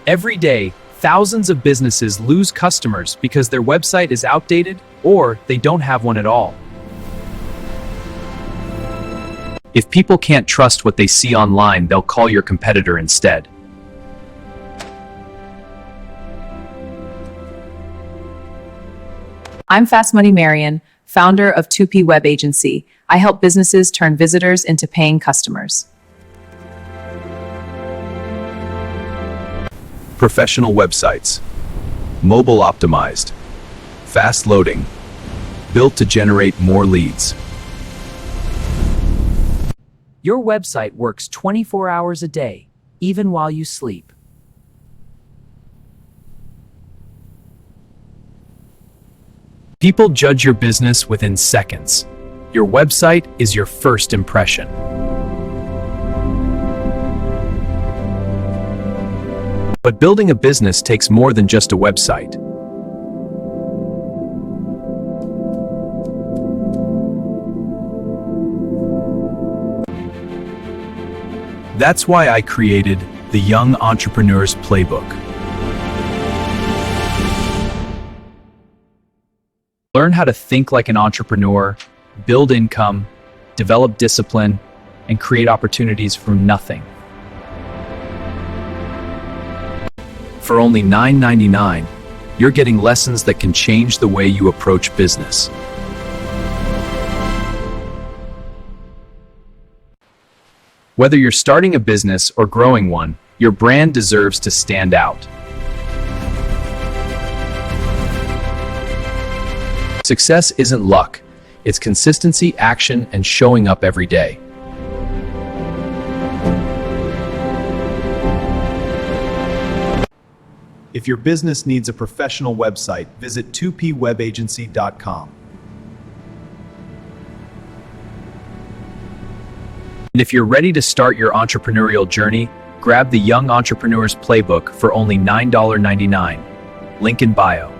Every day, thousands of businesses lose customers because their website is outdated or they don't have one at all. If people can't trust what they see online, they'll call your competitor instead. I'm Fast Money Marian, founder of 2P Web Agency. I help businesses turn visitors into paying customers. Professional websites. Mobile optimized. Fast loading. Built to generate more leads. Your website works 24 hours a day, even while you sleep. People judge your business within seconds. Your website is your first impression. But building a business takes more than just a website. That's why I created the Young Entrepreneur's Playbook. Learn how to think like an entrepreneur, build income, develop discipline, and create opportunities from nothing. For only $9.99, you're getting lessons that can change the way you approach business. Whether you're starting a business or growing one, your brand deserves to stand out. Success isn't luck, it's consistency, action, and showing up every day. If your business needs a professional website, visit 2pwebagency.com. And if you're ready to start your entrepreneurial journey, grab the Young Entrepreneur's Playbook for only $9.99. Link in bio.